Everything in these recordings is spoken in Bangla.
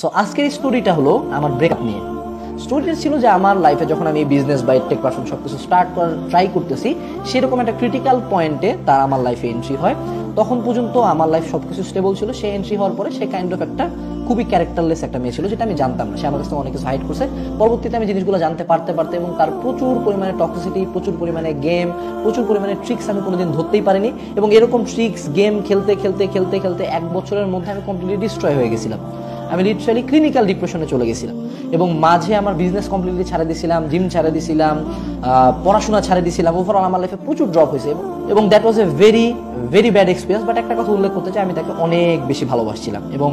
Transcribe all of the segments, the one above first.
সো আজকের স্টোরিটা হলো আমার ব্রেকআপ নিয়ে। স্টোরিটা ছিল যে আমার লাইফে যখন আমি বিজনেস বা টেক পারসন সবকিছু স্টার্ট করার ট্রাই করতেছি, সেরকম একটা ক্রিটিক্যাল পয়েন্টে তার আমার লাইফে এন্ট্রি হয়। তখন পর্যন্ত আমার লাইফ সবকিছু স্টেবল ছিল। সে এন্ট্রি হওয়ার পরে সে কাইন্ড অফ একটা খুবই ক্যারেক্টারলেস একটা মেয়ে ছিল, যেটা আমি জানতাম না। সে আমার কাছ থেকে অনেক কিছু হাইড করছে। পরবর্তীতে আমি জিনিসগুলো জানতে পারতে এবং তার প্রচুর পরিমাণে টক্সিসিটি, প্রচুর পরিমাণে গেম, প্রচুর পরিমাণে ট্রিক্স আমি কোনোদিন ধরতেই পারিনি। এবং এরকম ট্রিক্স গেম খেলতে 1 বছরের মধ্যে আমি কমপ্লিটলি ডিস্ট্রয় হয়ে গেছিলাম। আমি লিটারালি ক্লিনিক্যাল ডিপ্রেশনে চলে গেছিলাম এবং মাঝে আমার বিজনেস কমপ্লিটলি ছাড়া দিয়েছিলাম, জিম ছাড়া দিয়েছিলাম, পড়াশোনা ছাড়া দিয়েছিলাম। ওভারঅল আমার লাইফে প্রচুর ড্রপ হয়েছে এবং that was a very very bad experience. But একটা কথা উল্লেখ করতে চাই, আমি তাকে অনেক বেশি ভালোবাসছিলাম এবং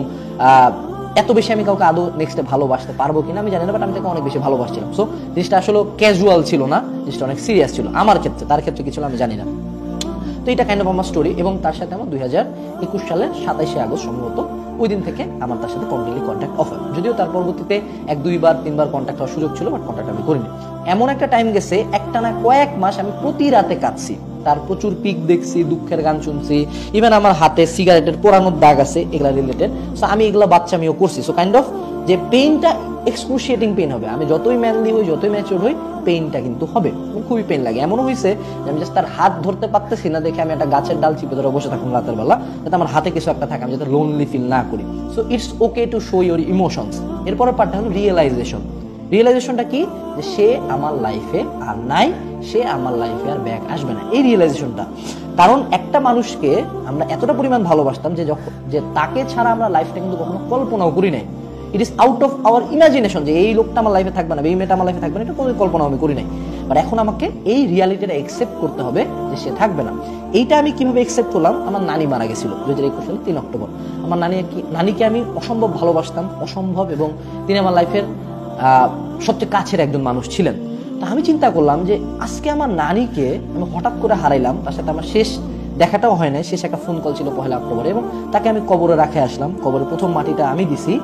এত বেশি আমি কাউকে আদৌ নেক্সটে ভালোবাসতে পারবো কিনা আমি জানি না, বাট আমি তাকে অনেক বেশি ভালোবাসছিলাম। সো জিনিসটা আসলে ক্যাজুয়াল ছিল না, জিনিসটা অনেক সিরিয়াস ছিল আমার ক্ষেত্রে। তার ক্ষেত্রে কিছু আমি জানি না। তো এটা কাইন্ড অফ আমার স্টোরি। এবং তার সাথে আমার 2021 সালের 27শে আগস্ট সম্ভবত ওই দিন থেকে আমার তার সাথে কন্টিনিউলি কন্ট্যাক্ট অফ হয়। যদিও তার পরবর্তীতে 1-2বার 3বার কন্ট্যাক্ট হওয়ার সুযোগ ছিল, বাট কন্ট্যাক্ট আমি করিনি। এমন একটা টাইম গেছে, একটানা কয়েক মাস আমি প্রতি রাতে কাঁদছি। তার প্রচুর পিক দেখছি, দুঃখের গান শুনছি, ইভেন আমার হাতে সিগারেটের পোড়ানোর দাগ আছে এগুলা রিলেটেড। সো আমি এগুলো বাচ্চামিও করছি। সো কাইন্ড অফ যে পেইনটা এক্সক্রুশিয়েটিং পেইন হবে। আমি যতই ম্যানলি হই, যতই ম্যাচিউর হই, পেইনটা কিন্তু হবে, খুবই পেইন লাগে। এমনও হয়েছে যে আমি জাস্ট তার হাত ধরতে পারতেছি না দেখে আমি একটা গাছের ডাল চিপে ধরে বসে থাকুন রাতের বেলা, যাতে আমার হাতে কিছু একটা থাকে, আমি যাতে লোনলি ফিল না করি। So it's okay to show your emotions. এরপরের পার্টটা হলো রিয়েলাইজেশন। রিয়েলাইজেশনটা কি? যে সে আমার লাইফে আর নাই, সে আমার লাইফে আর ব্যাক আসবে না, এই রিয়েলাইজেশনটা। কারণ একটা মানুষকে আমরা এতটা পরিমাণ ভালোবাসতাম যে তাকে ছাড়া আমরা লাইফটা কিন্তু কখনো কল্পনাও করি নাই। ইট ইস আউট অফ আওয়ার ইমাজিনেশন যে এই লোকটা আমার লাইফে থাকবে না, এই মেয়েটা আমার লাইফে থাকবে না, এটা কোনো কল্পনা আমি করি নাই। বাট এখন আমাকে এই রিয়ালিটিটা একসেপ্ট করতে হবে যে সে থাকবে না। এইটা আমি কিভাবে একসেপ্ট করলাম? আমার নানি মারা গেছিল 2021 সালের 3 অক্টোবর। আমার নানিকে আমি অসম্ভব ভালোবাসতাম, অসম্ভব। এবং তিনি আমার লাইফের সবচেয়ে কাছের একজন মানুষ ছিলেন। তো আমি চিন্তা করলাম যে আজকে আমার নানিকে আমি হঠাৎ করে হারাইলাম, তার সাথে আমার শেষ দেখাটাও হয় নাই। শেষ একটা ফোন কল ছিল 1 অক্টোবরে, এবং তাকে আমি কবরে রাখে আসলাম। কবরে প্রথম মাটিটা আমি দিছি।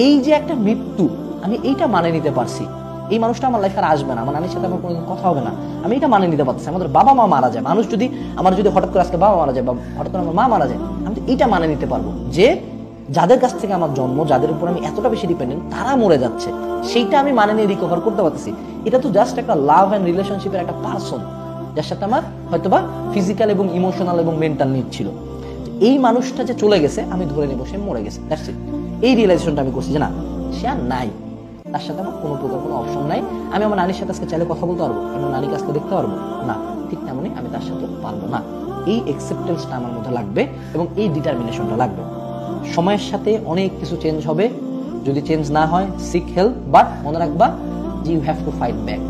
এই যে একটা মৃত্যু, আমি এইটা মানে নিতে পারছি। এই মানুষটা আমার লাইফে আর আসবে না, আমার নানির সাথে আমার কোনোদিন কথা হবে না, আমি এটা মানে নিতে পারছি। আমাদের বাবা মা মারা যায়, মানুষ যদি আমার যদি হঠাৎ করে আজকে বাবা মারা যায় বা হঠাৎ করে আমার মা মারা যায়, আমি তো এইটা মানে নিতে পারবো যে যাদের কাছ থেকে আমার জন্ম, যাদের উপর আমি এতটা বেশি ডিপেন্ডেন্ট, তারা মরে যাচ্ছে। সেইটা আমি মানে নিয়ে রিকভার করতে পারতেছি। এটা তো জাস্ট একটা লাভ অ্যান্ড রিলেশনশিপের একটা পার্সন, যার সাথে আমার হয়তোবা ফিজিক্যাল এবং ইমোশনাল এবং মেন্টাল নিড ছিল। এই মানুষটা যে চলে গেছে, আমি ধরে নেবো সে মরে গেছে, দ্যাটস ইট। এই রিয়েলাইজেশনটা আমি করছি যে না, সে আর নাই, তার সাথে আমার কোনো প্রকার কোনো অপশন নাই। আমি আমার নানির সাথে আজকে চাইলে কথা বলতে পারবো, আমার নানির কাছকে দেখতে পারবো না, ঠিক তেমনই আমি তার সাথে পারবো না। এই অ্যাকসেপ্টেন্সটা আমার মধ্যে লাগবে এবং এই ডিটারমিনেশনটা লাগবে। সময়ের সাথে অনেক কিছু চেঞ্জ হবে, যদি চেঞ্জ না হয় সিক হেল্প, বাট মনে রাখবা যে you have to fight back.